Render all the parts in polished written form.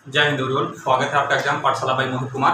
जय हिंद एवरीवन, स्वागत है आपका एग्जाम पाठशाला बाई मोहित कुमार।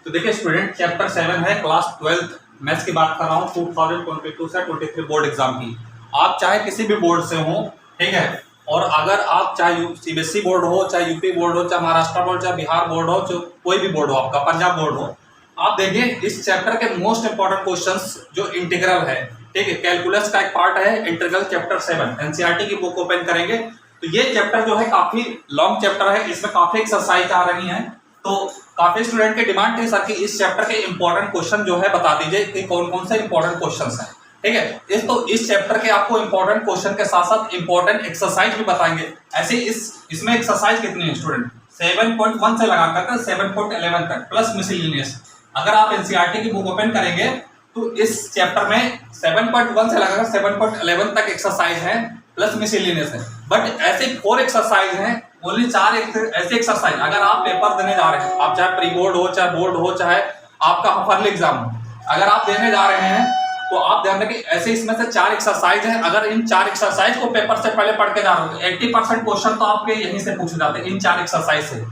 तो देखिए स्टूडेंट, चैप्टर 7 है, क्लास 12th मैथ्स की बात कर रहा हूँ। 2022 से 23 बोर्ड एग्जाम की। आप चाहे किसी भी बोर्ड से हो, ठीक है, और अगर आप चाहे सीबीएसई बोर्ड हो, चाहे यूपी बोर्ड हो, चाहे महाराष्ट्र बोर्ड, चाहे बिहार बोर्ड हो, जो कोई भी बोर्ड हो आपका, पंजाब बोर्ड हो, आप देखिए इस चैप्टर के मोस्ट इंपॉर्टेंट क्वेश्चंस जो इंटीग्रल है, ठीक है, कैलकुलस का एक पार्ट है इंटीग्रल चैप्टर 7। एनसीईआरटी की बुक ओपन करेंगे तो ये चैप्टर जो है काफी लॉन्ग चैप्टर है, इसमें काफी एक्सरसाइज आ रही हैं। तो काफी स्टूडेंट की डिमांड थी सर कि इस चैप्टर के इंपॉर्टेंट क्वेश्चन जो है बता दीजिए कि कौन कौन से इंपॉर्टेंट क्वेश्चंस हैं, ठीक है। इस चैप्टर के आपको इंपॉर्टेंट क्वेश्चन के साथ साथ इंपॉर्टेंट एक्सरसाइज भी बताएंगे। ऐसे इसमें एक्सरसाइज कितनी है स्टूडेंट? 7.1 से लगाकर 7.11 तक प्लस मिसलेनियस। अगर आप एनसीईआरटी की बुक ओपन करेंगे तो इस चैप्टर में 7.1 से लगाकर 7.11 तक एक्सरसाइज है प्लस मिसलेनियस है। बट ऐसे 4 एक्सरसाइज हैं, ओनली 4 ऐसे एक्सरसाइज। अगर आप पेपर देने जा रहे हैं, आप चाहे प्री बोर्ड हो, चाहे बोर्ड हो, चाहे आपका हफर्ली एग्जाम हो, अगर आप देने जा रहे हैं तो आप ध्यान रखिए ऐसे इसमें से 4 एक्सरसाइज हैं। अगर इन 4 एक्सरसाइज को पेपर से पहले पढ़ के जा रहे हो तो 80% क्वेश्चन तो आपके यहीं से पूछे जाते हैं इन 4 एक्सरसाइज से।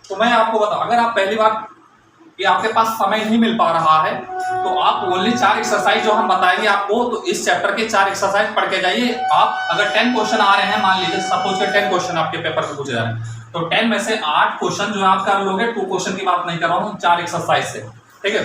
तो मैं आपको बताऊं, अगर आप पहली बार कि आपके पास समय नहीं मिल पा रहा है तो आप ओनली 4 एक्सरसाइज जो हम बताएंगे आपको, तो इस चैप्टर के 4 एक्सरसाइज पढ़ के जाइए। आप अगर 10 क्वेश्चन आ रहे हैं, मान लीजिए सपोज के 10 क्वेश्चन आपके पेपर में पूछे जा रहे हैं, तो 10 में से 8 क्वेश्चन जो आप कर लोगे, 2 क्वेश्चन की बात नहीं कर रहा हूँ, 4 एक्सरसाइज से, ठीक है।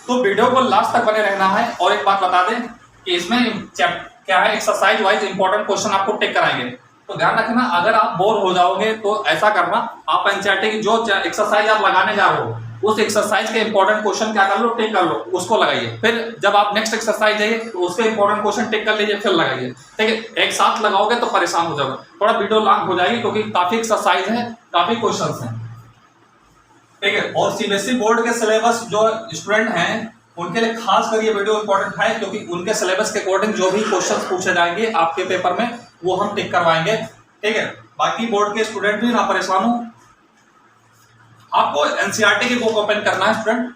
तो वीडियो को लास्ट तक बने रहना है। और एक बात बता दें कि इसमें क्या है, एक्सरसाइज वाइज इंपॉर्टेंट क्वेश्चन आपको टिक कराएंगे। तो ध्यान रखना, अगर आप बोर हो जाओगे तो ऐसा करना, आप एनसीईआरटी की जो एक्सरसाइज आप लगाने जा रहे हो उस एक्सरसाइज के इंपॉर्टेंट क्वेश्चन क्या कर लो, टिक कर लो, उसको लगाइए। फिर जब आप नेक्स्ट एक्सरसाइज जाइए तो उसके इंपॉर्टेंट क्वेश्चन टिक कर लीजिए, फिर लगाइए, ठीक है। एक साथ लगाओगे तो परेशान हो जाओगे, थोड़ा वीडियो लॉन्ग हो जाएगी क्योंकि काफी एक्सरसाइज है, काफी क्वेश्चन हैं, ठीक है। और सीबीएसई बोर्ड के सिलेबस जो स्टूडेंट हैं उनके लिए खास कर ये वीडियो इंपॉर्टेंट है, क्योंकि उनके सिलेबस के अकॉर्डिंग जो भी क्वेश्चंस पूछे जाएंगे आपके पेपर में वो हम टिक करवाएंगे, ठीक है। बाकी बोर्ड के स्टूडेंट भी ना परेशान हो। आपको एनसीईआरटी की बुक ओपन करना है स्टूडेंट,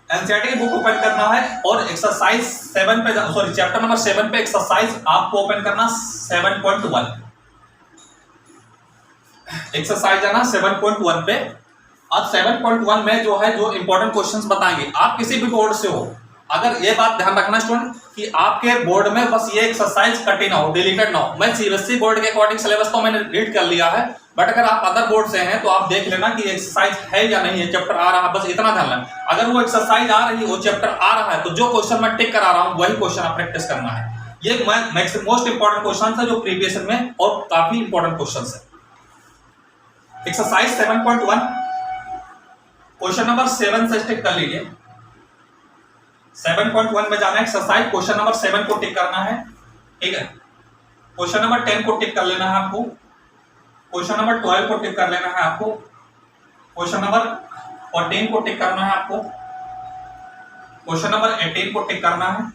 एनसीईआरटी की बुक ओपन करना है और एक्सरसाइज 7 पे, सॉरी चैप्टर नंबर 7 पे एक्सरसाइज आपको ओपन करना 7.1 एक्सरसाइज है ना 7.1 पे। अब 7.1 में जो है, जो इंपॉर्टेंट क्वेश्चंस बताएंगे, आप किसी भी बोर्ड से हो, अगर ये बात ध्यान रखना स्टूडेंट कि आपके बोर्ड में बस ये एक्सरसाइज कटी ना हो, डिलीटेड ना हो। मैं सीबीएसई बोर्ड के अकॉर्डिंग सिलेबस तो मैंने रीड कर लिया है, बट अगर आप अदर बोर्ड से हैं तो आप देख लेना कि एक्सरसाइज है या नहीं है, चैप्टर आ रहा है, बस इतना ध्यान रखना। अगर वो एक्सरसाइज आ रही है, वो चैप्टर आ रहा है, तो जो क्वेश्चन मैं टिक करा रहा हूँ वही क्वेश्चन आप प्रैक्टिस करना है। ये मोस्ट इंपॉर्टेंट क्वेश्चन है जो प्रीवियस में, और काफी इंपॉर्टेंट क्वेश्चन है। एक्सरसाइज 7.1 क्वेश्चन नंबर 7 से टिक कर लीजिए। 7.1 में जाना है, एक्सरसाइज क्वेश्चन नंबर 7 को टिक करना है, ठीक है। क्वेश्चन नंबर 10 को टिक कर लेना है आपको, क्वेश्चन नंबर 12 को टिक कर लेना है आपको, क्वेश्चन नंबर 14 को टिक करना है आपको, क्वेश्चन नंबर 18 को टिक करना है,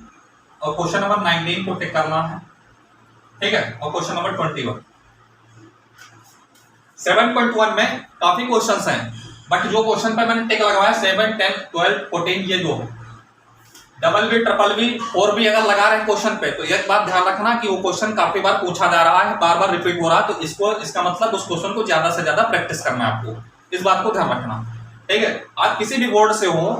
और क्वेश्चन नंबर 19 को टिक करना है, ठीक है, और क्वेश्चन नंबर 21। 7.1 में काफी क्वेश्चंस हैं, बट जो क्वेश्चन पे मैंने टिक लगवाया 7, 10, 12, 14 ये दो डबल भी, ट्रिपल भी, 4 भी अगर लगा रहे हैं क्वेश्चन पे, तो एक बात ध्यान रखना कि वो क्वेश्चन काफी बार पूछा जा रहा है, बार बार रिपीट हो रहा है, तो इसका मतलब उस क्वेश्चन को ज्यादा से ज्यादा प्रैक्टिस करना है आपको, इस बात को ध्यान रखना, ठीक है। आप किसी भी बोर्ड से हो,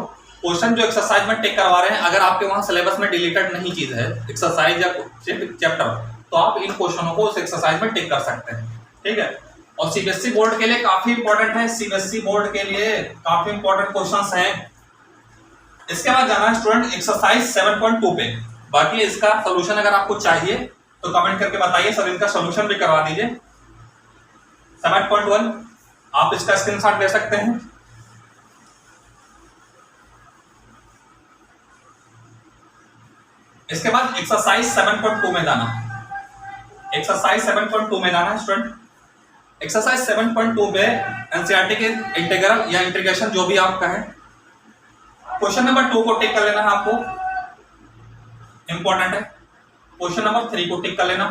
क्वेश्चन जो एक्सरसाइज में टिक करवा रहे हैं, अगर आपके वहां सिलेबस में डिलीटेड नहीं चीज है एक्सरसाइज या चैप्टर, तो आप इन क्वेश्चनों को उस एक्सरसाइज में टिक कर सकते हैं, ठीक है। और सीबीएसई बोर्ड के लिए काफी इंपॉर्टेंट है, सीबीएसई बोर्ड के लिए काफी इंपॉर्टेंट क्वेश्चंस हैं। इसके बाद जाना है स्टूडेंट एक्सरसाइज 7.2 पे। बाकी इसका सॉल्यूशन अगर आपको चाहिए तो कमेंट करके बताइए, सर इनका सॉल्यूशन भी करवा दीजिए। 7.1 आप इसका स्क्रीनशॉट ले सकते हैं। इसके बाद एक्सरसाइज 7.2 में जाना, एक्सरसाइज 7.2 में जाना है स्टूडेंट। एक्सरसाइज 7.2 पे एनसीईआरटी के इंटीग्रल या इंटीग्रेशन जो भी आप कहें, क्वेश्चन नंबर 2 को टिक कर लेना है आपको, इंपॉर्टेंट है। क्वेश्चन नंबर 3 को टिक कर लेना,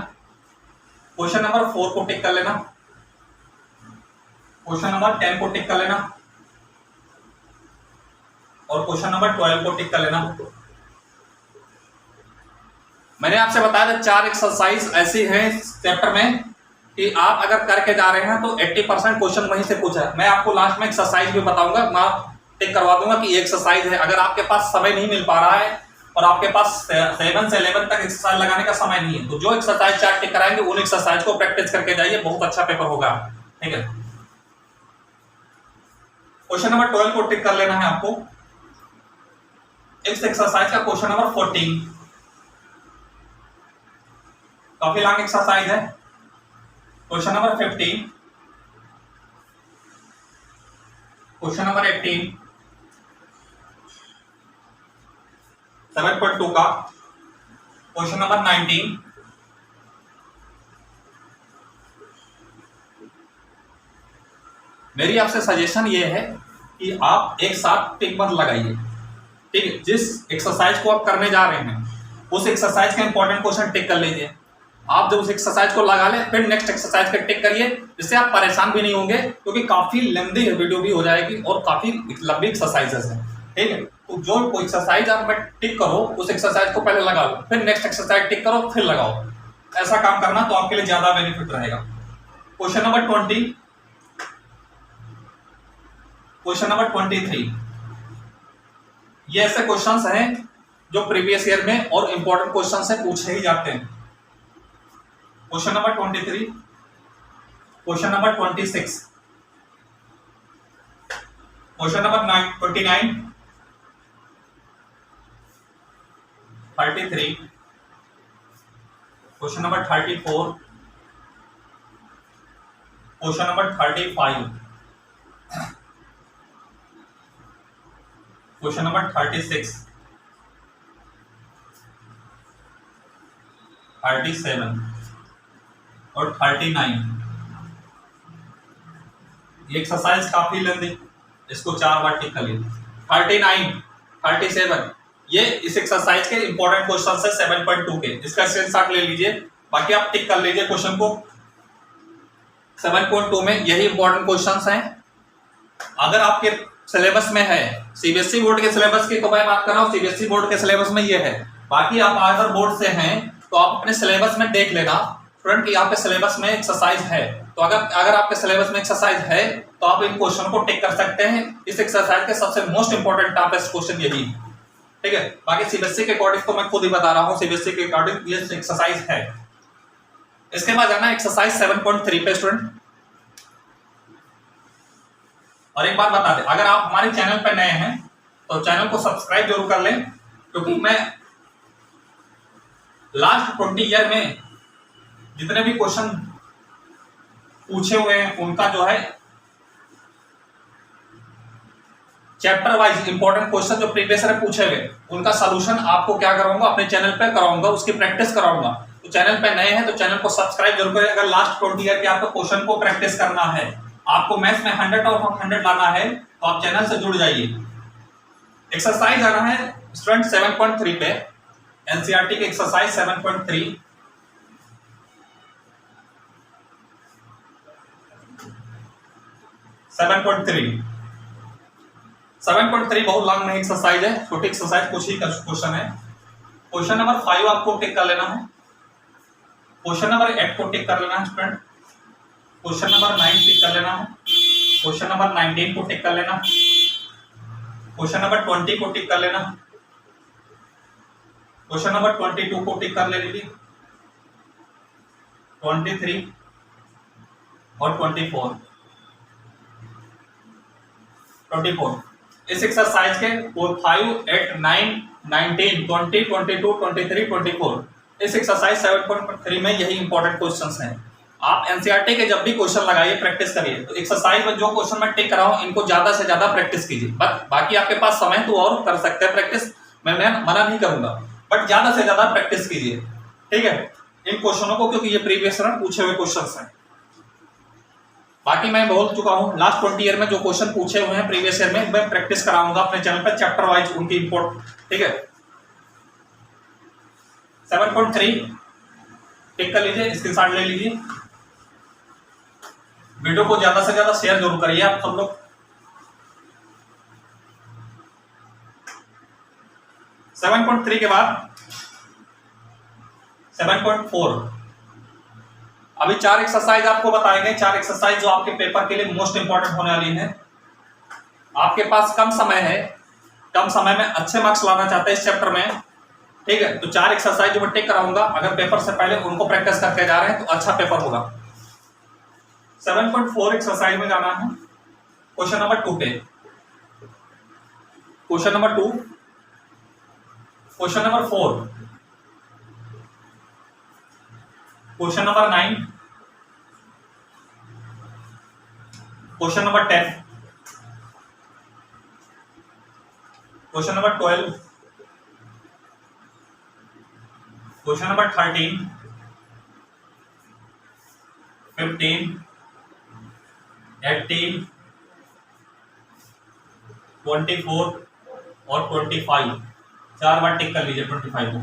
क्वेश्चन नंबर 4 को टिक कर लेना, क्वेश्चन नंबर 10 को टिक कर लेना, और क्वेश्चन नंबर 12 को टिक कर लेना। मैंने आपसे बताया था 4 एक्सरसाइज ऐसी हैं चैप्टर में कि आप अगर करके जा रहे हैं तो 80% क्वेश्चन वहीं से पूछा है। मैं आपको लास्ट में एक्सरसाइज भी बताऊंगा, मैं टिक करवा दूंगा कि एक्सरसाइज है। अगर आपके पास समय नहीं मिल पा रहा है और आपके पास 7 से 11 तक एक्सरसाइज लगाने का समय नहीं है, तो जो एक्सरसाइज चार्ट टिक कराएंगे उन एक्सरसाइज को प्रैक्टिस करके जाइए, बहुत अच्छा पेपर होगा। ठीक है, क्वेश्चन नंबर 12 को टिक कर लेना है आपको। इस एक्सरसाइज का क्वेश्चन नंबर 14 काफी लॉन्ग एक्सरसाइज है। क्वेश्चन नंबर 15, क्वेश्चन नंबर 18, 7.2 का क्वेश्चन नंबर 19, मेरी आपसे सजेशन ये है कि आप एक साथ टिक मत लगाइए। ठीक है, जिस एक्सरसाइज को आप करने जा रहे हैं उस एक्सरसाइज का इंपॉर्टेंट क्वेश्चन टिक कर लीजिए। आप जब उस एक्सरसाइज को लगा लें फिर नेक्स्ट एक्सरसाइज का टिक करिए, जिससे आप परेशान भी नहीं होंगे, क्योंकि काफी लंबी वीडियो भी हो जाएगी और काफी लंबी एक्सरसाइजेस हैं। ठीक है, तो जो एक्सरसाइज आप में टिक करो उस एक्सरसाइज को पहले लगा लो, फिर नेक्स्ट एक्सरसाइज टिक करो फिर लगाओ। ऐसा काम करना तो आपके लिए ज्यादा बेनिफिट रहेगा। क्वेश्चन नंबर 20, क्वेश्चन नंबर 23, ये ऐसे क्वेश्चंस हैं जो प्रीवियस ईयर में और इंपॉर्टेंट क्वेश्चन से पूछे ही जाते हैं। Question number 23, question number 26, question number 29, 33, question number 34, question number 35, question number 36, 37 और 39। ये एक्सरसाइज काफी लेंदी, इसको 4 बार टिक कर लीजिए। 39, 37 ये इस एक्सरसाइज के इंपॉर्टेंट क्वेश्चन है 7.2 के, इसका स्क्रीनशॉट ले लीजिए, बाकी आप टिक कर लीजिए क्वेश्चन को। 7.2 में यही इंपॉर्टेंट क्वेश्चंस हैं। अगर आपके सिलेबस में है, सीबीएसई बोर्ड के सिलेबस की तो मैं बात कर रहा हूँ, सीबीएसई बोर्ड के सिलेबस में ये है। बाकी आप अदर बोर्ड से हैं तो आप अपने सिलेबस में देख लेना स्टूडेंट कि आपके सिलेबस में एक्सरसाइज है, तो अगर आपके सिलेबस में एक्सरसाइज है तो आप इन क्वेश्चन को टिक कर सकते हैं। इस एक्सरसाइज के सबसे मोस्ट इंपॉर्टेंट टॉपिक क्वेश्चन यही है। ठीक है, बाकी सीबीएसई के अकॉर्डिंग तो मैं खुद ही बता रहा हूँ, सीबीएसई के अकॉर्डिंग ये एक्सरसाइज है। इसके बाद जाना एक्सरसाइज 7.3 पे स्टूडेंट। और एक बात बता दें, अगर आप हमारे चैनल पर नए हैं तो चैनल को सब्सक्राइब जरूर कर लें, क्योंकि मैं लास्ट 20 ईयर में जितने भी क्वेश्चन पूछे हुए हैं उनका जो है चैप्टर वाइज इंपॉर्टेंट क्वेश्चन जो प्रीवियस ईयर पूछे हुए उनका सलूशन आपको क्या कराऊंगा, अपने चैनल पे कराऊंगा, उसकी प्रैक्टिस कराऊंगा। तो चैनल पे नए हैं तो चैनल को सब्सक्राइब जरूर करें। अगर लास्ट 20 ईयर के आपको क्वेश्चन को प्रैक्टिस करना है, आपको मैथ्स में 100 और 100 लाना है, तो आप चैनल से जुड़ जाइए। एक्सरसाइज आना है स्टूडेंट 7.3 पे, एनसीईआरटी के एक्सरसाइज 7.3। सेवन पॉइंट थ्री बहुत लॉन्ग नहीं एक्सरसाइज है, छोटी एक्सरसाइज, कुछ ही क्वेश्चन है। क्वेश्चन नंबर 5 आपको टिक कर लेना है। क्वेश्चन नंबर 8 को टिक कर लेना है स्टूडेंट। क्वेश्चन नंबर 9 टिक कर लेना है। क्वेश्चन नंबर 19 को टिक कर लेना। क्वेश्चन नंबर 20 को टिक कर लेना। क्वेश्चन नंबर 22 को टिक कर ले लीजिए। 23 और 24 इस एक्सरसाइज के 4, 5, 8, 9, 19, 20, 22, 23, 24 इस एक्सरसाइज 7.3 में यही इंपॉर्टेंट क्वेश्चंस हैं। आप एनसीईआरटी के जब भी क्वेश्चन लगाइए, प्रैक्टिस करिए। तो एक्सरसाइज में जो क्वेश्चन मैं टिक कराऊं इनको ज्यादा से ज्यादा प्रैक्टिस कीजिए। बाकी आपके पास समय तो और कर सकते हैं प्रैक्टिस, मैं मना नहीं करूंगा, बट ज्यादा से ज्यादा प्रैक्टिस कीजिए। ठीक है, इन क्वेश्चनों को, क्योंकि ये प्रीवियस ईयर पूछे हुए क्वेश्चन हैं। बाकी मैं बोल चुका हूं लास्ट 20 ईयर में जो क्वेश्चन पूछे हुए हैं प्रीवियस ईयर में, मैं प्रैक्टिस कराऊंगा अपने चैनल पर चैप्टर वाइज उनकी इंपोर्ट। ठीक है, 7.3 टिक कर लीजिए, स्क्रीनशॉट ले लीजिए। वीडियो को ज्यादा से ज्यादा शेयर जरूर करिए आप सब लोग। 7.3 के बाद 7.4 अभी 4 एक्सरसाइज आपको बताए गए, 4 एक्सरसाइज जो आपके पेपर के लिए मोस्ट इंपॉर्टेंट होने वाली है। आपके पास कम समय है, कम समय में अच्छे मार्क्स लाना चाहते हैं इस चैप्टर में, ठीक है, तो 4 एक्सरसाइज जो मैं टेक कराऊंगा, अगर पेपर से पहले उनको प्रैक्टिस करके जा रहे हैं तो अच्छा पेपर होगा। 7.4 एक्सरसाइज में जाना है। क्वेश्चन नंबर 2 पे, question number 2, question number 4, question number 9, question number 10, question number 12, question number 13, 15, 18, 24 और 25। 4 बार टिक कर लीजिए 25 को।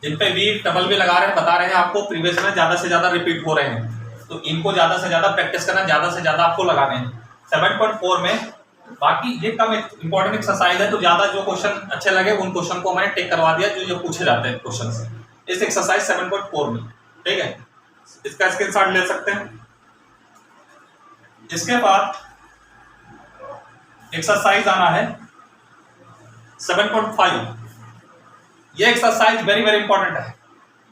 जिन पे वी डबल भी लगा रहे हैं, बता रहे हैं आपको प्रीवियस में ज्यादा से ज्यादा रिपीट हो रहे हैं, तो इनको ज्यादा से ज्यादा प्रैक्टिस करना, ज्यादा से ज्यादा आपको लगाने हैं। 7.4 में बाकी ये कम इंपॉर्टेंट एक्सरसाइज है, तो ज्यादा जो क्वेश्चन अच्छे लगे उन क्वेश्चन को मैंने टिक करवा दिया जो ये पूछे जाते हैं क्वेश्चन से इस एक्सरसाइज 7.4 में, ठीक है। इसका स्क्रीनशॉट ले सकते हैं। इसके बाद एक्सरसाइज आना है 7.5। ये एक्सरसाइज वेरी वेरी इंपॉर्टेंट है।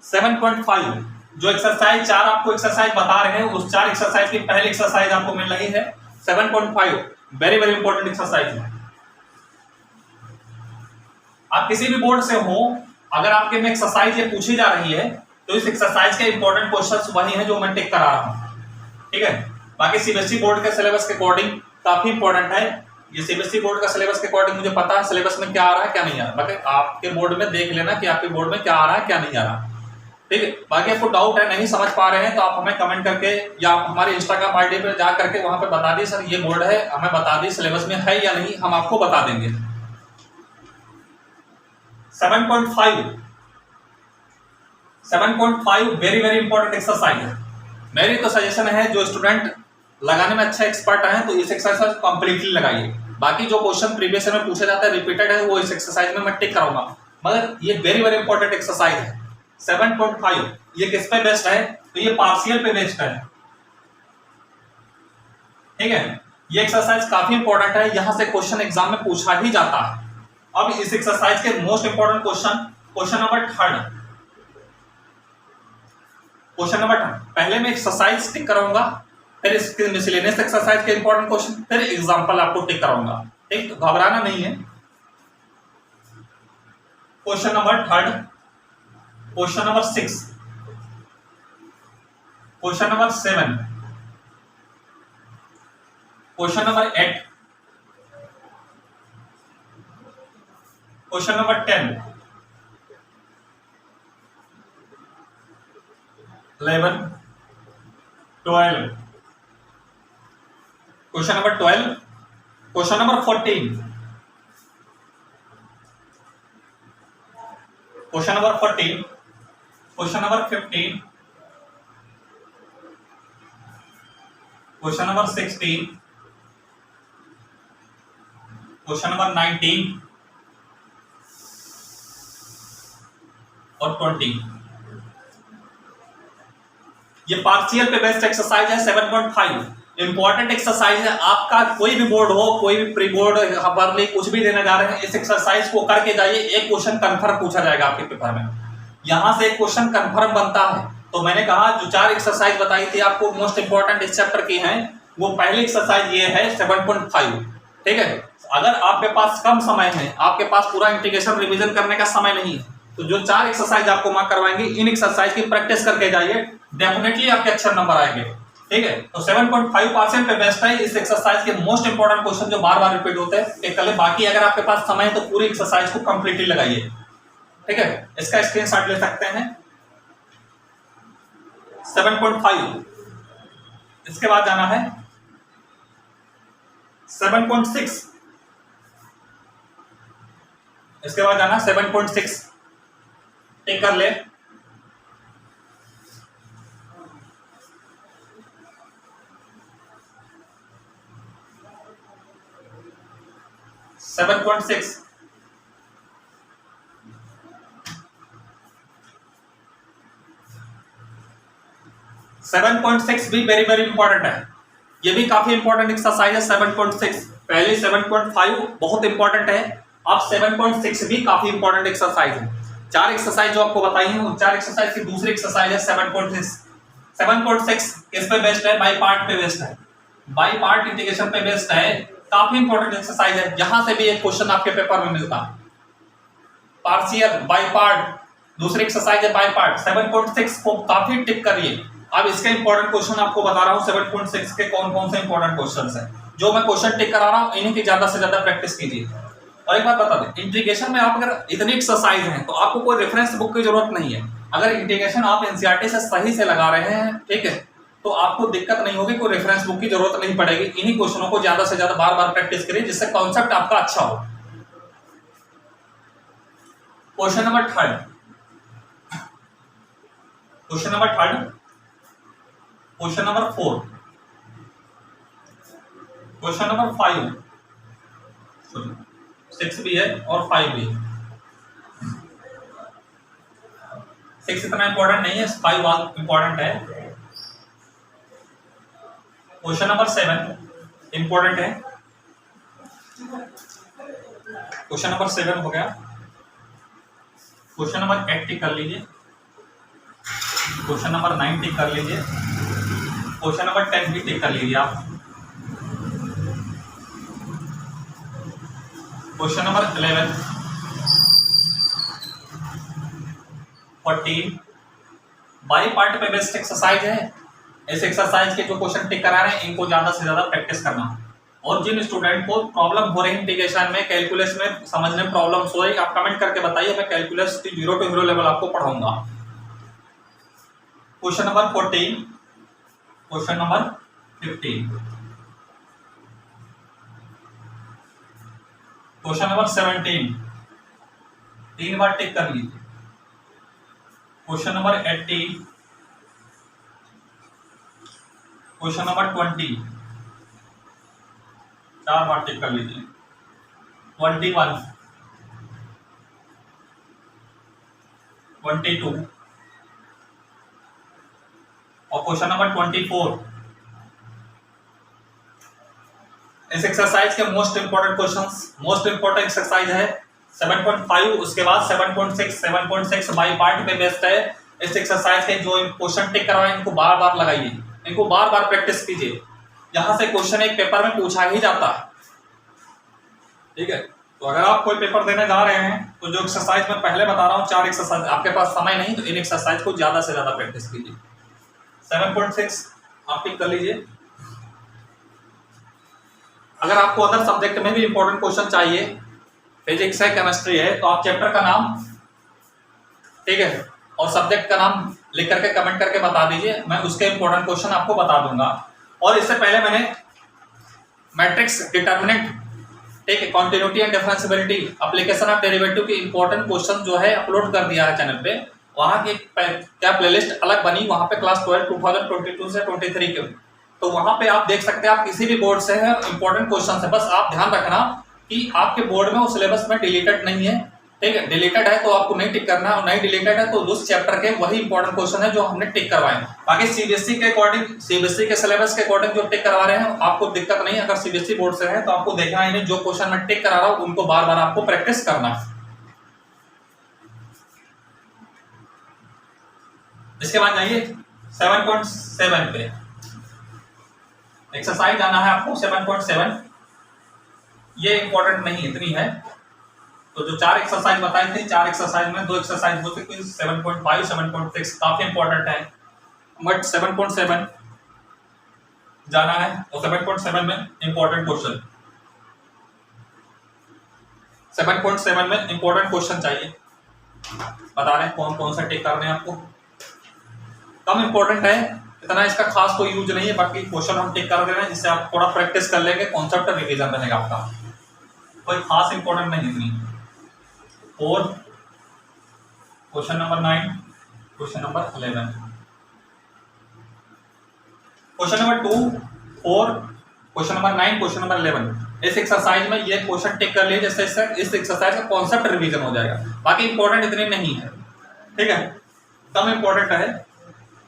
7.5 जो एक्सरसाइज 4 आपको एक्सरसाइज बता रहे हैं, उस 4 एक्सरसाइज की पहली एक्सरसाइज आपको मिल रही है 7.5, वेरी वेरी इंपॉर्टेंट एक्सरसाइज है। आप किसी भी बोर्ड से हो, अगर आपके में एक्सरसाइज ये पूछी जा रही है तो इस एक्सरसाइज के इंपॉर्टेंट क्वेश्चंस वही हैं जो मैं टिक करा रहा हूं, ठीक है। बाकी सीबीएसई बोर्ड के सिलेबस के अकॉर्डिंग काफी इंपॉर्टेंट है। ये सीबीएसई बोर्ड का सिलेबस के अकॉर्डिंग मुझे पता है सिलेबस में क्या आ रहा है क्या नहीं आ रहा, बाकी आपके बोर्ड में देख लेना कि आपके बोर्ड में क्या आ रहा है क्या नहीं आ रहा, ठीक है। बाकी आपको डाउट है, नहीं समझ पा रहे हैं, तो आप हमें कमेंट करके या आप हमारे इंस्टाग्राम आईडी पे जा करके वहां पे बता दी सर ये बोर्ड है, हमें बता दी सिलेबस में है या नहीं, हम आपको बता देंगे। 7.5 वेरी वेरी इंपॉर्टेंट एक्सरसाइज है। मेरी तो सजेशन है जो स्टूडेंट लगाने में अच्छा एक्सपर्ट है तो इस एक्सरसाइज कंप्लीटली लगाइए। बाकी जो क्वेश्चन प्रीवियस में पूछा जाता है रिपीटेड है, वो इस एक्सरसाइज में मैं टिक कराऊंगा, मगर ये वेरी वेरी इंपॉर्टेंट एक्सरसाइज है। 7.5 ये किस पे बेस्ड है, तो ये पार्शियल पे बेस्ड है, ठीक है। ये एक्सरसाइज काफी इंपॉर्टेंट है, यहां से क्वेश्चन एग्जाम में पूछा ही जाता है। अब इस एक्सरसाइज के most important question, question number 3, question number 3 पहले मैं एक्सरसाइज टिक कराऊंगा, फिर इसके मिसलेनियस एक्सरसाइज के इंपॉर्टेंट क्वेश्चन, फिर एग्जांपल आपको टिक कराऊंगा, ठीक, घबराना नहीं है। Question number 3, question number 6, question number 7, question number 8, question number 10, 11, 12, question number 12, question number 14, question number 14, question number 15, question number 16, question number 19 और 20। ये पार्शियल पे बेस्ड एक्सरसाइज है 7.5, इंपॉर्टेंट एक्सरसाइज है। आपका कोई भी बोर्ड हो, कोई भी प्री बोर्ड खबर कुछ भी देने जा रहे हैं, इस एक्सरसाइज को करके जाइए। एक क्वेश्चन कंफर्म पूछा जाएगा आपके पेपर में, यहां से एक क्वेश्चन कंफर्म बनता है। तो मैंने कहा जो 4 एक्सरसाइज बताई थी आपको मोस्ट इंपॉर्टेंट इस चैप्टर की हैं, वो पहली एक्सरसाइज ये है 7.5, ठीक है। अगर आपके पास कम समय है, आपके पास पूरा इंटीग्रेशन रिवीजन करने का समय नहीं है, तो जो 4 एक्सरसाइज आपको मार्क करवाएंगे, इन एक्सरसाइज की प्रैक्टिस करके जाइए, डेफिनेटली आपके अच्छे नंबर आएंगे, ठीक है। तो 7.5% पे बेस्ट है। इस एक्सरसाइज के मोस्ट इंपॉर्टेंट क्वेश्चन जो बार बार रिपीट होते हैं टिक कर ले। बाकी अगर आपके पास समय है तो पूरी एक्सरसाइज को कंप्लीटली लगाइए, ठीक है। इसका स्क्रीनशॉट ले सकते हैं। 7.5 इसके बाद जाना है 7.6, इसके बाद जाना 7.6, टिक कर ले। 7.6, 7.6 भी वेरी वेरी इंपॉर्टेंट है, ये भी काफी इंपॉर्टेंट एक्सरसाइज है 7.6। पहले 7.5 बहुत इंपॉर्टेंट है, अब 7.6 भी काफी इंपॉर्टेंट एक्सरसाइज है। 4 एक्सरसाइज जो आपको बताई है, उन 4 एक्सरसाइज की दूसरी एक्सरसाइज है 7.6। 7.6 किस पे बेस्ड है? बाई पार्ट पे बेस्ड है, बाई पार्ट इंटीग्रेशन पे बेस्ड है। काफी इंपॉर्टेंट एक्सरसाइज है, जहां से भी एक क्वेश्चन आपके पेपर में मिलता है। पार्शियल, बाई पार्ट, दूसरी एक्सरसाइज है बाई पार्ट। 7.6 को काफी टिक करिए। अब इसके इंपॉर्टेंट क्वेश्चन आपको बता रहा हूं 7.6 के कौन कौन से इंपॉर्टेंट क्वेश्चंस हैं, जो मैं क्वेश्चन टिक करा रहा हूं, इन्हीं की ज्यादा से ज्यादा प्रैक्टिस कीजिए। और एक बात बता दें, इंटीग्रेशन में आप अगर इतनी एक्सरसाइज हैं तो आपको कोई रेफरेंस बुक की जरूरत नहीं है। अगर इंटीग्रेशन आप एनसीईआरटी से सही से लगा रहे हैं, ठीक है, तो आपको दिक्कत नहीं होगी, कोई रेफरेंस बुक की जरूरत नहीं पड़ेगी। इन्हीं क्वेश्चनों को ज्यादा से ज्यादा बार बार प्रैक्टिस करिए, जिससे कॉन्सेप्ट आपका अच्छा हो। Question number third, question number third, question number 4, question number 5, 6 भी है और 5 भी है। 6 इतना इंपॉर्टेंट नहीं है, 5 बहुत इंपॉर्टेंट है। क्वेश्चन नंबर 7 इंपॉर्टेंट है। क्वेश्चन नंबर 7 हो गया। क्वेश्चन नंबर 8 टिक कर लीजिए, क्वेश्चन नंबर 9 टिक कर लीजिए, क्वेश्चन नंबर 10 भी टिक कर लीजिए आप। क्वेश्चन नंबर 11, 14 बाई पार्ट पे बेस्ड एक्सरसाइज है। इस एक्सरसाइज के जो क्वेश्चन टिक करा रहे हैं, इनको ज्यादा से ज्यादा प्रैक्टिस करना। और जिन स्टूडेंट को प्रॉब्लम हो रही है इंटीग्रेशन में, कैलकुलस में समझने में प्रॉब्लम हो रही है, आप कमेंट करके बताइए, मैं कैलकुलस की 0 to 0 लेवल आपको पढ़ाऊंगा। Question number 14, question number 15, question number 17 3 बार टिक कर लीजिए। क्वेश्चन नंबर 18, क्वेश्चन नंबर 20 4 बार टिक कर लीजिए। 21, 22 और क्वेश्चन नंबर 24। इस एक्सरसाइज के most important questions, most important exercise है 7.5, उसके बाद 7.6। 7.6 बाई पार्ट पे बेस्ड है। इस एक्सरसाइज के जो क्वेश्चन टिक करवाए, इनको बार बार लगाइए, इनको बार बार प्रैक्टिस कीजिए। यहां से क्वेश्चन एक पेपर में पूछा ही जाता है, ठीक है। तो अगर आप कोई पेपर देने जा रहे हैं, तो जो एक्सरसाइज मैं पहले बता रहा हूँ 4 एक्सरसाइज, आपके पास समय नहीं तो इन एक्सरसाइज को ज्यादा से ज्यादा प्रैक्टिस कीजिए। 7.6 आप टिक कर लीजिए। अगर आपको अदर सब्जेक्ट में भी इंपॉर्टेंट क्वेश्चन चाहिए, फिजिक्स है, केमिस्ट्री है, तो आप चैप्टर का नाम, ठीक है, और सब्जेक्ट का नाम लिख करके कमेंट करके बता दीजिए, मैं उसके इंपॉर्टेंट क्वेश्चन आपको बता दूंगा। और इससे पहले मैंने मैट्रिक्स डिटर्मिनेंट, ठीक है, continuity and differentiability, application of derivative के इंपॉर्टेंट क्वेश्चन जो है अपलोड कर दिया है चैनल पे। वहां की क्या प्लेलिस्ट अलग बनी, वहां पे क्लास 12 2022 से 23 के, तो वहां पे आप देख सकते हैं। आप किसी भी बोर्ड से है, इंपॉर्टेंट क्वेश्चन है, बस आप ध्यान रखना कि आपके बोर्ड में वो सिलेबस में डिलीटेड नहीं है, ठीक है। डिलीटेड है तो आपको नहीं टिक करना, और नहीं डिलीटेड है तो उस चैप्टर के वही इंपॉर्टेंट क्वेश्चन है जो हमने टिक करवाए। बाकी सीबीएसई के अकॉर्डिंग, सीबीएसई के सिलेबस के अकॉर्डिंग जो टिक करवा रहे हैं, आपको दिक्कत नहीं। अगर सीबीएसई बोर्ड से है तो आपको देखना है, जो क्वेश्चन मैं टिक करा रहा हूं उनको बार बार आपको प्रैक्टिस करना है। इसके बाद जाइए 7.7 पे, एक्सरसाइज आना है आपको 7.7। ये इंपॉर्टेंट नहीं इतनी है, तो जो 4 एक्सरसाइज बताए थे, 4 एक्सरसाइज में 2 एक्सरसाइज हो सकती है 7.5, 7.6 काफी इंपॉर्टेंट है, बट 7.7 जाना है। और 7.7 में इंपॉर्टेंट क्वेश्चन, 7.7 में इंपॉर्टेंट क्वेश्चन चाहिए, बता रहे हैं कौन कौन सा टिक करने हैं आपको। कम इंपॉर्टेंट है, इतना इसका खास कोई यूज नहीं है, बाकी क्वेश्चन हम टिक कर दे रहे हैं, जिससे आप थोड़ा प्रैक्टिस कर लेंगे, कॉन्सेप्ट रिवीजन रहेगा आपका, कोई खास इंपॉर्टेंट नहीं इतनी। और question number 9, question number 11, question number 2, 4, question number 9, question number 11। इस एक्सरसाइज में ये क्वेश्चन टिक कर लिए, जैसे इस एक्सरसाइज का कॉन्सेप्ट रिवीजन हो जाएगा। बाकी इंपॉर्टेंट इतनी नहीं है, ठीक है, कम इंपॉर्टेंट है।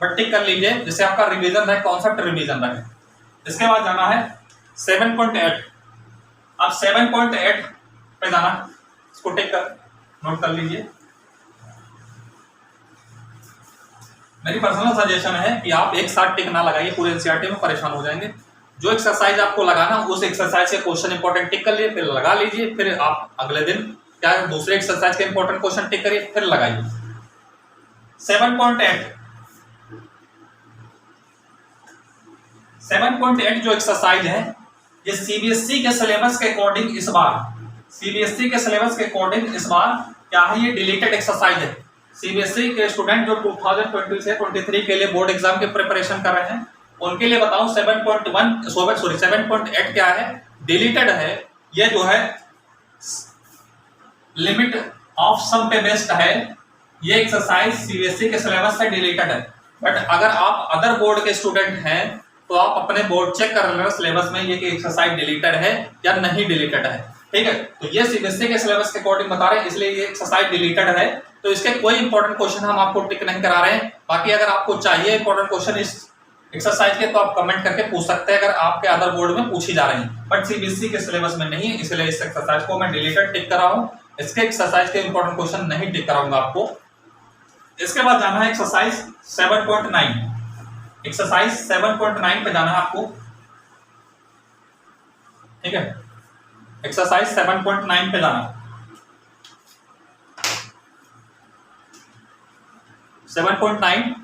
बट टिक कर लीजिए, जैसे आपका रिवीजन रहे, कॉन्सेप्ट रिवीजन रहे। इसके बाद जाना है 7.8। अब 7.8 पे जाना, इसको टिक कर नोट कर लीजिए। मेरी पर्सनल सजेशन है कि आप एक साथ टिक ना लगाइए, पूरे एनसीईआरटी में परेशान हो जाएंगे। जो एक्सरसाइज आपको लगाना, उस एक्सरसाइज के क्वेश्चन इंपॉर्टेंट टिक कर लिए, फिर लगा लीजिए, फिर आप अगले दिन क्या दूसरे एक्सरसाइज के इंपॉर्टेंट क्वेश्चन टिक करिए, फिर लगाइए। 7.8 7.8 जो एक्सरसाइज है, ये सीबीएसई के सिलेबस के अकॉर्डिंग इस बार क्या है, ये डिलीटेड एक्सरसाइज है। सीबीएसई के स्टूडेंट जो 2020 से 23 के लिए बोर्ड एग्जाम की प्रिपरेशन कर रहे हैं, उनके लिए बताऊं 7.8 क्या है, डिलीटेड है। ये जो है लिमिट ऑफ सम पे बेस्ड है। ये एक्सरसाइज सीबीएसई के सिलेबस से डिलीटेड है। बट अगर आप अदर बोर्ड के स्टूडेंट हैं तो आप अपने बोर्ड चेक कर लेना सिलेबस में ये कि एक्सरसाइज डिलीटेड है या नहीं डिलीटेड है। ठीक है, तो ये सीबीएसई के सिलेबस के अकॉर्डिंग बता रहे हैं, इसलिए ये एक्सरसाइज डिलीटेड है। तो इसके कोई इंपॉर्टेंट क्वेश्चन हम आपको टिक नहीं करा रहे हैं। बाकी अगर आपको चाहिए इंपॉर्टेंट क्वेश्चन इस एक्सरसाइज के, तो आप कमेंट करके पूछ सकते हैं, अगर आपके अदर बोर्ड में पूछी जा रही है। बट सीबीएसई के सिलेबस में नहीं है, इसलिए इस एक्सरसाइज को मैं डिलीटेड टिक करा हूं। इसके एक्सरसाइज के इंपॉर्टेंट क्वेश्चन नहीं टिक कराऊंगा आपको। इसके बाद जाना है एक्सरसाइज 7.9। एक्सरसाइज 7.9 पे जाना है आपको। ठीक है, एक्सरसाइज 7.9 पे जाना। 7.9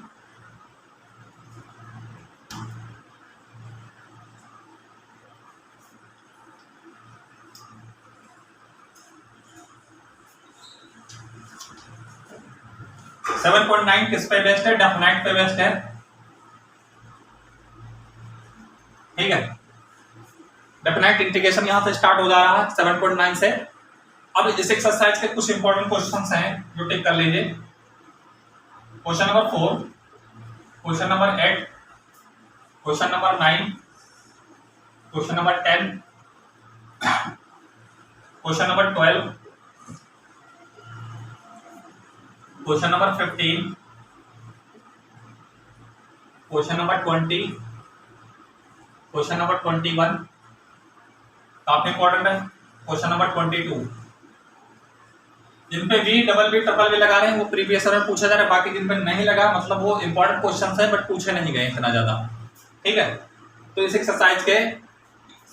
7.9 किस पे बेस्ड है, डेफिनाइट पे बेस्ड है। ठीक है, डेफिनाइट इंटीग्रेशन यहां से स्टार्ट हो जा रहा है 7.9 से। अब इस एक्सरसाइज के कुछ इंपॉर्टेंट क्वेश्चंस हैं जो टिक कर लीजिए। Question number 4, question number 8, question number 9, question number 10, question number 12, question number 15, question number 20, question number 21, काफी इंपॉर्टेंट है, क्वेश्चन नंबर 22। जिन पे we double B triple B लगा रहे हैं वो प्रीवियस ईयर में पूछा जा रहा है। बाकी जिन पे नहीं लगा, मतलब वो इंपॉर्टेंट क्वेश्चंस है बट पूछे नहीं गए इतना ज्यादा। ठीक है, तो इस एक्सरसाइज के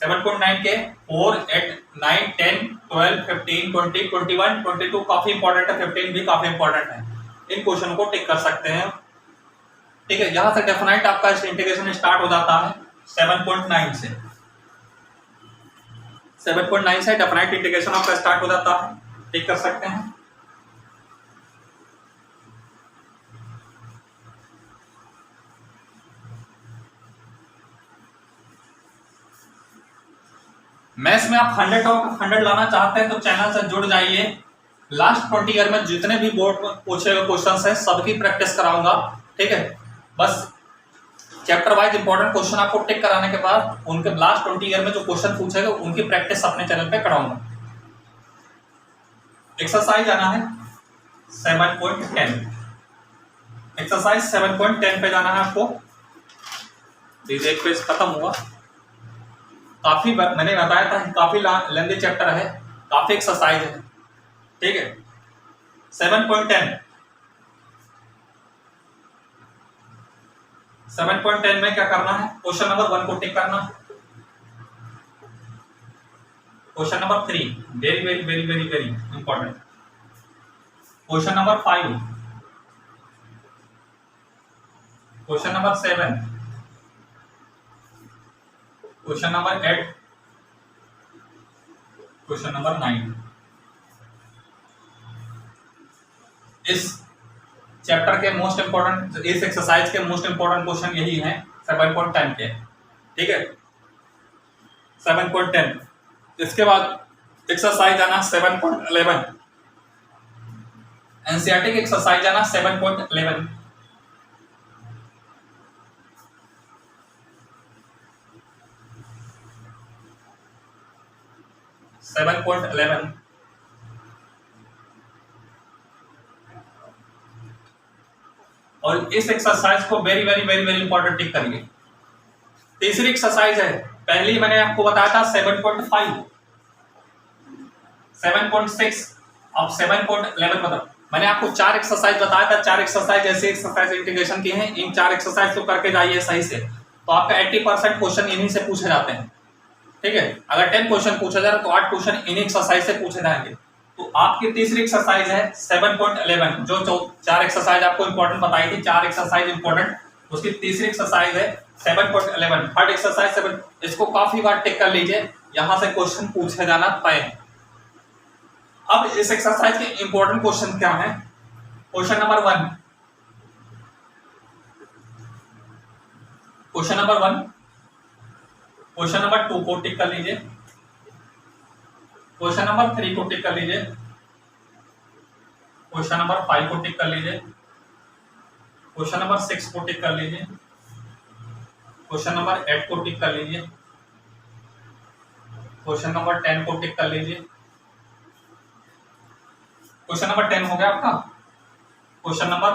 7.9 के 4, 8, 9, 10, 12, 15, 20, 21, 22 काफी इंपॉर्टेंट है, 15 भी काफी इंपॉर्टेंट है। इन क्वेश्चन को टिक कर सकते हैं। ठीक है, यहां से डेफिनेट आपका इंटीग्रेशन स्टार्ट हो जाता है 7.9 से। 7.9 से डेफिनेट इंटीग्रेशन आपका स्टार्ट हो जाता है, टिक कर सकते हैं। मैथ्स में आप 100 ऑफ 100 लाना चाहते हैं तो चैनल से जुड़ जाइए। लास्ट 20 ईयर में जितने भी बोर्ड में पूछे हुए क्वेश्चंस हैं सबकी प्रैक्टिस कराऊंगा। ठीक है, बस चैप्टर वाइज इंपॉर्टेंट क्वेश्चन आपको टिक कराने के बाद उनके लास्ट 20 ईयर में जो क्वेश्चन पूछे गए उनकी प्रैक्टिस अपने चैनल पे कराऊंगा। एक्सरसाइज आना है 7.10। एक्सरसाइज 7.10 पे जाना है आपको। एक पेज खत्म हुआ। काफी मैंने बताया था काफी लेंथी चैप्टर है, काफी एक्सरसाइज है। ठीक है, 7.10 7.10 में क्या करना है, क्वेश्चन नंबर 1 को टिक करना। Question number 3 very very very very very important. Question number 5, question number 7, question number 8, question number 9। इस चैप्टर के मोस्ट इंपोर्टेंट, इस एक्सरसाइज के मोस्ट इंपोर्टेंट क्वेश्चन यही हैं 7.10 के। ठीक है, 7.10। इसके बाद एक्सरसाइज आना 7.11। एनसीईआरटी की एक्सरसाइज आना 7.11। और इस एक्सरसाइज को very very very very important tick करिए। तीसरी एक्सरसाइज है, पहली मैंने आपको बताया था 7.5, 7.6, अब 7.11 बता। मैंने आपको 4 एक्सरसाइज बताया था, 4 एक्सरसाइज ऐसे एक्सरसाइज इंटीग्रेशन की हैं। इन 4 एक्सरसाइज को करके जाइए सही से, तो आपका 80% क्वेश्चन इन्हीं से पूछे जाते हैं। ठीक है, अगर 10 क्वेश्चन पूछा जा रहा है तो 8 क्वेश्चन इन्हीं एक्सरसाइज से पूछे जाएंगे। तो आपकी तीसरी एक्सरसाइज है 7.11, जो 4 एक्सरसाइज आपको इंपॉर्टेंट बताई थी, 4 एक्सरसाइज इंपॉर्टेंट, उसकी तीसरी एक्सरसाइज है 7.11, थर्ड एक्सरसाइज 7। इसको काफी बार टिक कर लीजिए, यहां से क्वेश्चन पूछे जाना तय है। अब इस एक्सरसाइज के इंपॉर्टेंट क्वेश्चन क्या है? Question number 1, question number 1, question number 2 को टिक कर लीजिए, क्वेश्चन नंबर 3 को टिक कर लीजिए, क्वेश्चन नंबर 5 को टिक कर लीजिए, क्वेश्चन नंबर 6 को टिक कर लीजिए, क्वेश्चन नंबर 8 को टिक कर लीजिए, क्वेश्चन नंबर 10 को टिक कर लीजिए। क्वेश्चन नंबर 10 हो गया आपका। क्वेश्चन नंबर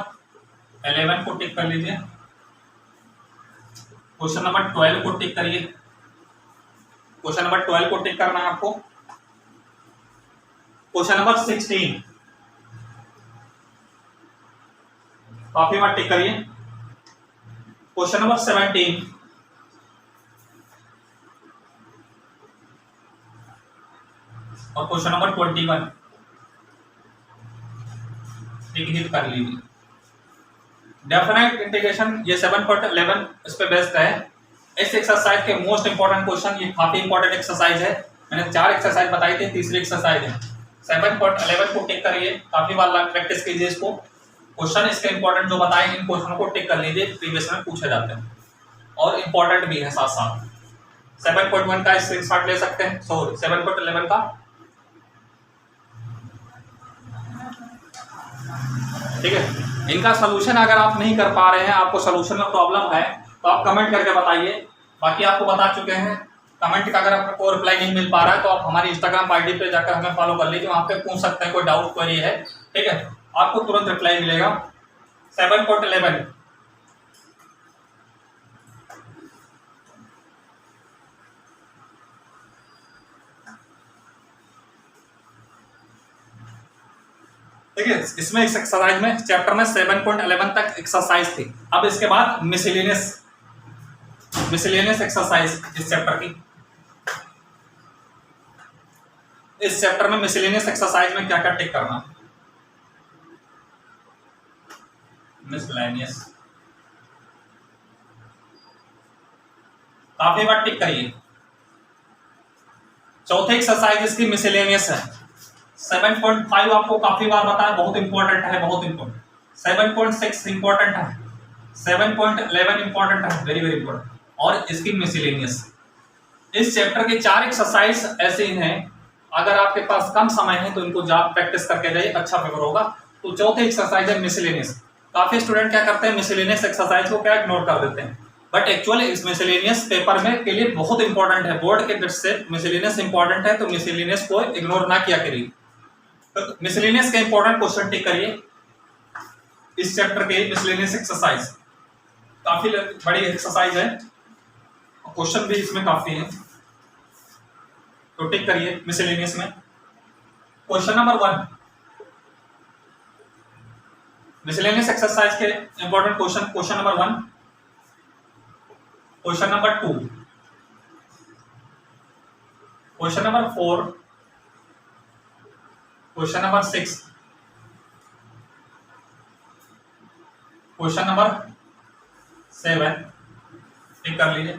11 को टिक कर लीजिए, क्वेश्चन नंबर 12 को टिक करिए, क्वेश्चन नंबर 12 को टिक करना है आपको। क्वेश्चन नंबर 16 काफी बार टिक करिए। क्वेश्चन नंबर 17 और क्वेश्चन नंबर 21 टिक हिट कर लीजिए। डेफिनेट इंटीग्रेशन ये 7.11 इस पे बेस्ड है। इस एक्सरसाइज के मोस्ट इंपॉर्टेंट क्वेश्चन, ये काफी इंपॉर्टेंट एक्सरसाइज है। मैंने 4 एक्सरसाइज बताई थी, तीसरी एक्सरसाइज है 7.11 को टिक करिए, काफी बार प्रैक्टिस कीजिए इसको। क्वेश्चन इसके इंपॉर्टेंट जो बताए, इन क्वेश्चनों को टिक कर लीजिए, प्रीवियस में पूछे जाते हैं और इंपॉर्टेंट भी है साथ साथ। 7.1 का स्क्रीनशॉट ले सकते हैं, सॉरी 7.11 का। ठीक है, इनका सोल्यूशन अगर आप नहीं कर पा रहे हैं, आपको सोल्यूशन में प्रॉब्लम है, तो आप कमेंट करके बताइए। बाकी आपको बता चुके हैं, कमेंट का अगर आपको रिप्लाई नहीं मिल पा रहा है तो आप हमारी इंस्टाग्राम आईडी पे जाकर हमें फॉलो कर लीजिए, वहां पे पूछ सकते हैं, कोई डाउट क्वेरी है। ठीक है, आपको तुरंत रिप्लाई मिलेगा। 7.11 ठीक है, इसमें इस एक्सरसाइज में चैप्टर में 7.11 तक एक्सरसाइज थी। अब इसके बाद मिसलेनियस एक्सरसाइज इस चैप्टर की। इस चैप्टर में मिसलेनियस एक्सरसाइज में क्या क्या टिक करना? मिसलेनियस काफी बार टिक करिए। चौथे एक्सरसाइज इसकी मिसलेनियस है। 7.5 आपको काफी बार बताया, बहुत इंपॉर्टेंट है, बहुत इंपॉर्टेंट। 7.6 इंपॉर्टेंट है, 7.11 इंपॉर्टेंट है, वेरी वेरी इंपॉर्टेंट। और इसकी मिसलेनियस। इस चैप्टर के 4 एक्सरसाइज ऐसे हैं, अगर आपके पास कम समय है तो इनको प्रैक्टिस करके जाइए, अच्छा पेपर होगा। तो चौथे एक्सरसाइज है मिसलेनियस। काफी स्टूडेंट क्या करते हैं, मिसलेनियस एक्सरसाइज को क्या इग्नोर कर देते हैं, बट एक्चुअली इस मिसलेनियस पेपर में के लिए बहुत इंपॉर्टेंट है। बोर्ड के दृष्टि से मिसलेनियस इंपॉर्टेंट है, तो मिसलेनियस को इग्नोर ना किया करिए। तो मिसलेनियस के इंपॉर्टेंट क्वेश्चन टिक करिए। इस चैप्टर के मिसलेनियस एक्सरसाइज काफी बड़ी एक्सरसाइज है, क्वेश्चन भी इसमें काफी है, तो टिक करिए मिसलेनियस में। क्वेश्चन नंबर 1, मिसलेनियस एक्सरसाइज के important question. Question number 1, question number 2, question number 4, question number 6, question number 7 टिक कर लीजिए।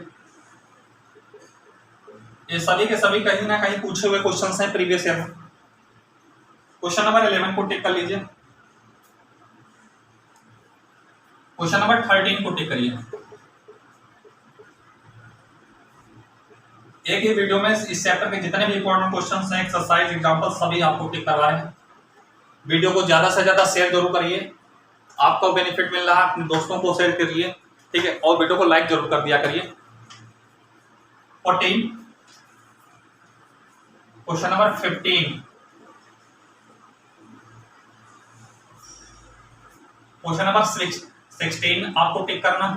ये सभी के सभी कहीं ना कहीं पूछे हुए क्वेश्चंस हैं प्रीवियस ईयर में। क्वेश्चन नंबर 11 को टिक कर लीजिए, क्वेश्चन नंबर 13 को टिक करिए। एक ही वीडियो में इस चैप्टर के जितने भी इंपॉर्टेंट क्वेश्चंस हैं, एक्सरसाइज, एग्जांपल सभी आपको टिक करवा रहे हैं। वीडियो को ज्यादा से ज्यादा शेयर जरूर करिए, आपको बेनिफिट मिल रहा है, अपने दोस्तों को शेयर करिए। ठीक है, और वीडियो को लाइक जरूर कर दिया करिए। 14, क्वेश्चन नंबर 15, क्वेश्चन नंबर 16 आपको टिक करना,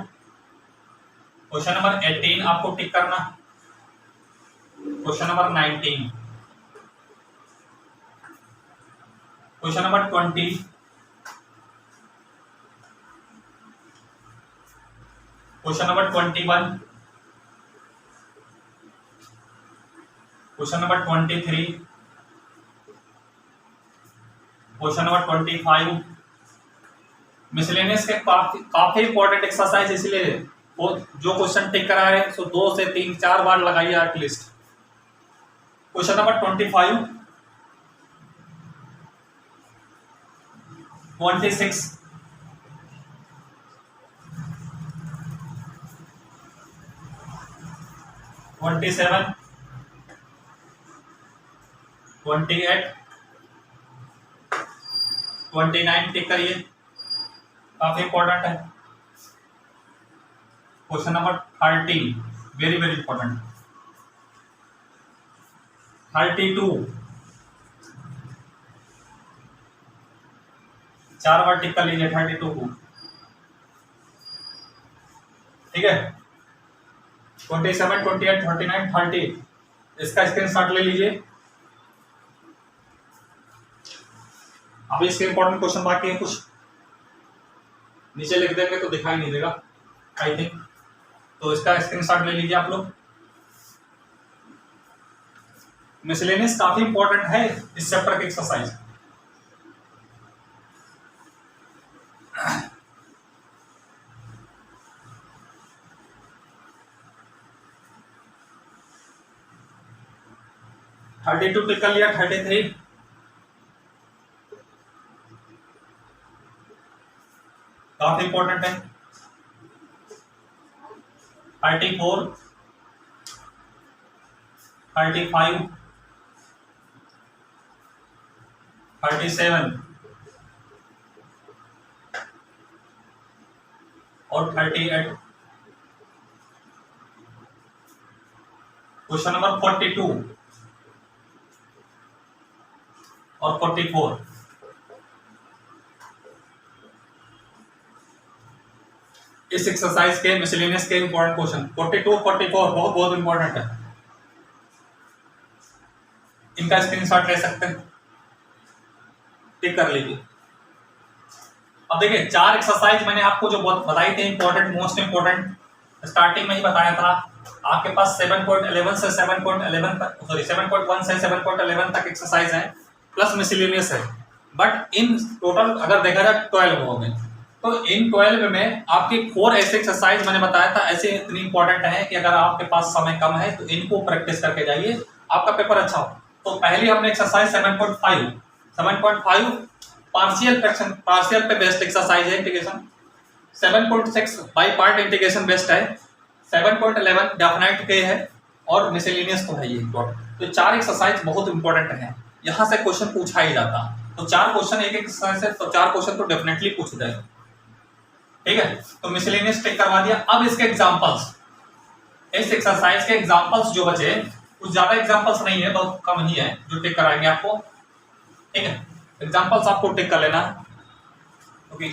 क्वेश्चन नंबर 18 आपको टिक करना, question number 19, question number 20, question number 21, question number 23, question number 25। Miscellaneous के काफी इंपॉर्टेंट एक्सरसाइज, इसलिए वो जो क्वेश्चन टिक करा है सो 2 से 3 4 बार लगाइए एटलीस्ट। क्वेश्चन नंबर 25, 26, 27, 28, 29 टिक करिए, काफी इंपॉर्टेंट है। Question number 30 very very important, 32 4 बार टिक कर लीजिए 32 को, ठीक है। 27, 28, 39, 30 इसका स्क्रीनशॉट ले लीजिए। अभी इसके इंपॉर्टेंट क्वेश्चन बाकी है, कुछ नीचे लिख देंगे तो दिखाई नहीं देगा आई थिंक, तो इसका स्क्रीनशॉट ले लीजिए आप लोग। मिसलेनियस काफी इंपॉर्टेंट है इस चैप्टर की एक्सरसाइज। थर्टी टू टिक कर लिया, 33, काफी इंपॉर्टेंट है, 34, 35, 37 और 38। क्वेश्चन नंबर 42 और 44। इस एक्सरसाइज के मिसलेनियस के इंपॉर्टेंट क्वेश्चन 42 44 बहुत बहुत इंपॉर्टेंट है, इनका स्क्रीनशॉट ले सकते हैं, टिक कर लीजिए। अब देखिए 4 एक्सरसाइज मैंने आपको जो बहुत बताई थी इंपॉर्टेंट, मोस्ट इंपॉर्टेंट, स्टार्टिंग में ही बताया था। आपके पास 7.11 से 7.11 तक, सॉरी 7.1 से 7.11 तक एक्सरसाइज है, प्लस मिसलेनियस है, बट इन टोटल अगर देखा जाए 12 हो गए। तो इन 12 में आपकी 4 ऐसे एक्सरसाइज मैंने बताया था, ऐसे इतनी इंपॉर्टेंट है कि अगर आपके पास समय कम है तो इनको प्रैक्टिस करके जाइए, आपका पेपर अच्छा हो। तो पहली हमने एक्सरसाइज 7.5 पार्शियल फ्रैक्शन, पार्शियल पे बेस्ड एक्सरसाइज है integration. 7.6 by part integration based है, 7.11 डेफिनाइट के है और मिसलेनियस तो है ये इंपॉर्टेंट। तो 4 एक्सरसाइज बहुत इंपॉर्टेंट है, यहाँ से क्वेश्चन पूछा ही जाता। तो 4 क्वेश्चन एक एक्सरसाइज है, तो 4 क्वेश्चन तो डेफिनेटली पूछ जाएगा, ठीक है। तो मिसलेनियस टिक करवा दिया। अब इसके एग्जांपल्स, इस एक्सरसाइज के एग्जांपल्स जो बचे, कुछ ज्यादा एग्जांपल्स नहीं है, बहुत कम ही है जो टिक कराएंगे आपको, ठीक है। एग्जांपल्स आपको टिक कर लेना, ओके।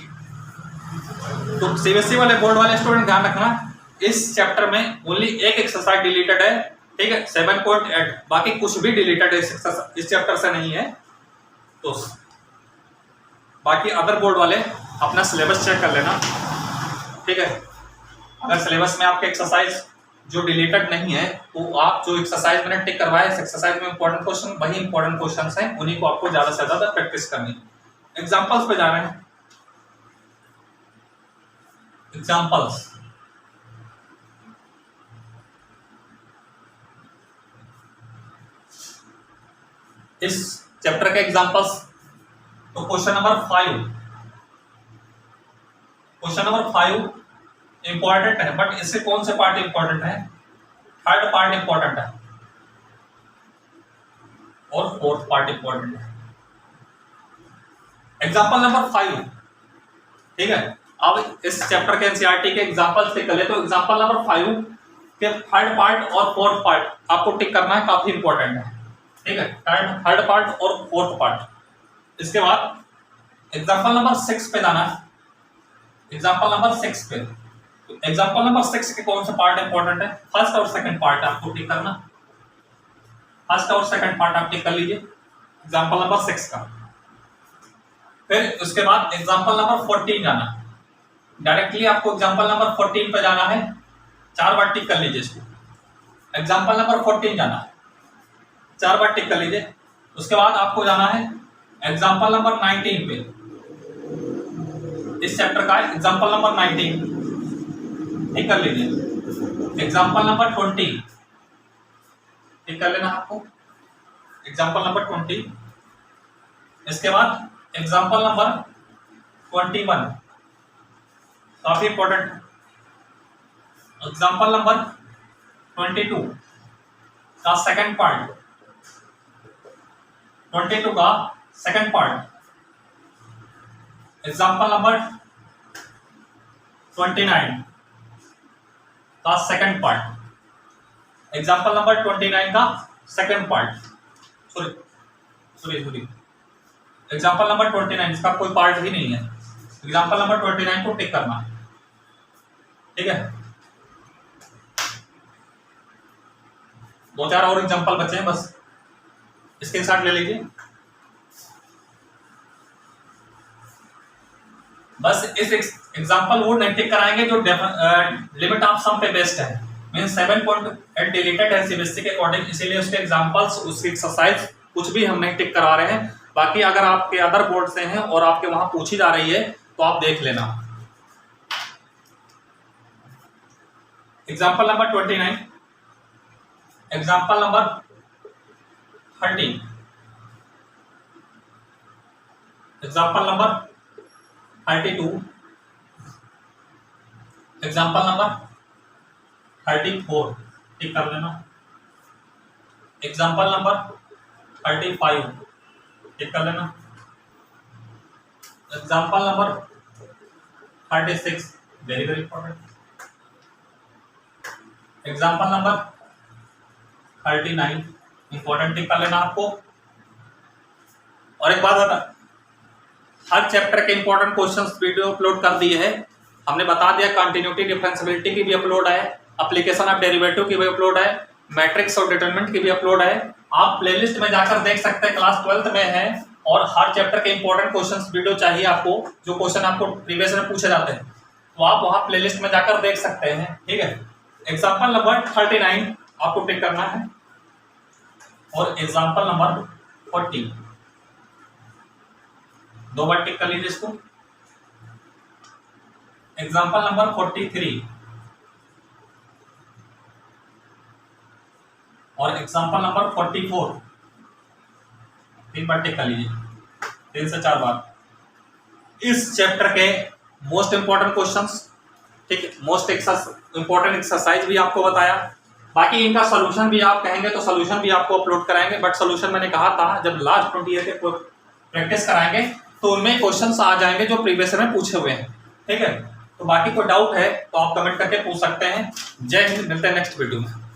तो सीबीएसई वाले बोर्ड वाले स्टूडेंट ध्यान रखना, इस चैप्टर में ओनली एक एक्सरसाइज डिलीटेड है, ठीक है, 7.8, बाकी कुछ भी डिलीटेड है इस चैप्टर से नहीं है। तो बाकी अदर बोर्ड वाले अपना सिलेबस चेक कर लेना, ठीक है। अगर सिलेबस में आपके एक्सरसाइज जो डिलीटेड नहीं है, तो आप जो एक्सरसाइज मैंने टिक करवाया, इस एक्सरसाइज में इंपॉर्टेंट क्वेश्चन वही इंपॉर्टेंट क्वेश्चंस हैं, उन्हीं को आपको ज्यादा से ज्यादा प्रैक्टिस करनी है। एग्जांपल्स पे जा रहे हैं, एग्जांपल्स। इस चैप्टर के एग्जांपल्स, तो question number 5, question number 5 important है, बट इससे कौन से पार्ट इंपॉर्टेंट है? थर्ड पार्ट इंपॉर्टेंट है और फोर्थ पार्ट इंपॉर्टेंट है। एग्जांपल नंबर 5, ठीक है। अब इस चैप्टर के एनसीईआरटी के एग्जांपल से कर ले, तो एग्जांपल नंबर 5 के थर्ड पार्ट और फोर्थ पार्ट आपको टिक करना है, काफी इंपॉर्टेंट है, ठीक है। थर्ड पार्ट और फोर्थ पार्ट। इसके बाद एग्जांपल नंबर 6 पे जाना है। एग्जाम्पल नंबर 6 पे, एग्जाम्पल नंबर 6 के कौन सा पार्ट इंपॉर्टेंट है? फर्स्ट और सेकंड पार्ट आपको टिक करना, फर्स्ट और सेकंड पार्ट आप टिक कर लीजिए एग्जाम्पल नंबर 6 का। फिर उसके बाद एग्जाम्पल नंबर 14 जाना, डायरेक्टली आपको एग्जाम्पल नंबर 14 पे जाना है, 4 बार टिक कर लीजिए इसको। एग्जाम्पल नंबर 14 जाना, 4 बार टिक कर लीजिए। उसके बाद आपको जाना है एग्जाम्पल नंबर 19 पे, इस चैप्टर का एग्जाम्पल नंबर 19 टिक कर लीजिए। एग्जाम्पल नंबर 20 टिक कर लेना आपको, एग्जाम्पल नंबर 20। इसके बाद एग्जाम्पल नंबर 21 काफी इंपॉर्टेंट, एग्जाम्पल नंबर 22 का सेकंड पार्ट, 22 का सेकंड पार्ट। एग्जाम्पल नंबर 29 का सेकंड पार्ट, एग्जाम्पल नंबर 29 का second part, sorry example number 29 इसका कोई पार्ट ही नहीं है, एग्जाम्पल नंबर 29 को टिक करना, ठीक है। 2-4 और एग्जाम्पल बचे हैं, बस इसके साथ ले लीजिए। बस इस एग्जाम्पल वो नहीं टिक कराएंगे जो लिमिट ऑफ सम पे बेस्ड है, मींस 7.8 डिलीटेड है सीबीएसई के अकॉर्डिंग, इसीलिए उसके एग्जाम्पल्स, उसकी एक्सरसाइज कुछ भी हम नहीं टिक करा रहे हैं। बाकी अगर आपके अदर बोर्ड से हैं और आपके वहां पूछी जा रही है तो आप देख लेना। Example number 29, example number 30, example number 32, example number 34 tick कर लेना। एग्जाम्पल नंबर 35 टिक कर लेना। Example number 36 very very important. Example number 39 important tick कर लेना आपको। और एक बात बता, हर चैप्टर के इंपॉर्टेंट क्वेश्चंस वीडियो अपलोड कर दिए है, हमने बता दिया। कंटिन्यूटी डिफरेंशियबिलिटी की भी अपलोड है, एप्लीकेशन ऑफ डेरिवेटिव की भी अपलोड है, मैट्रिक्स और डिटरमिनेंट की भी अपलोड है। आप प्लेलिस्ट में जाकर देख सकते हैं, क्लास 12th में है। और हर चैप्टर के इंपॉर्टेंट क्वेश्चंस वीडियो चाहिए आपको, जो क्वेश्चन आपको प्रीवियस में पूछे जाते हैं, तो आप वहां प्लेलिस्ट में जाकर देख सकते हैं, ठीक है। एग्जाम्पल नंबर 39 आपको टिक करना है और एग्जाम्पल नंबर 40 2 बार टिक कर लीजिए इसको। एग्जाम्पल नंबर 43 और एग्जाम्पल नंबर 44 3 बार टिक कर लीजिए, 3 से 4 बार। इस चैप्टर के मोस्ट इंपॉर्टेंट क्वेश्चंस, ठीक है, मोस्ट इंपॉर्टेंट एक्सरसाइज भी आपको बताया। बाकी इनका सोल्यूशन भी आप कहेंगे तो सोल्यूशन भी आपको अपलोड कराएंगे, बट सोल्यूशन मैंने कहा था जब लास्ट 20 ईयर के प्रैक्टिस कराएंगे तो उनमें क्वेश्चंस आ जाएंगे जो प्रीवियस में पूछे हुए हैं, ठीक है। तो बाकी कोई डाउट है तो आप कमेंट करके पूछ सकते हैं। जय हिंद, मिलते हैं नेक्स्ट वीडियो में।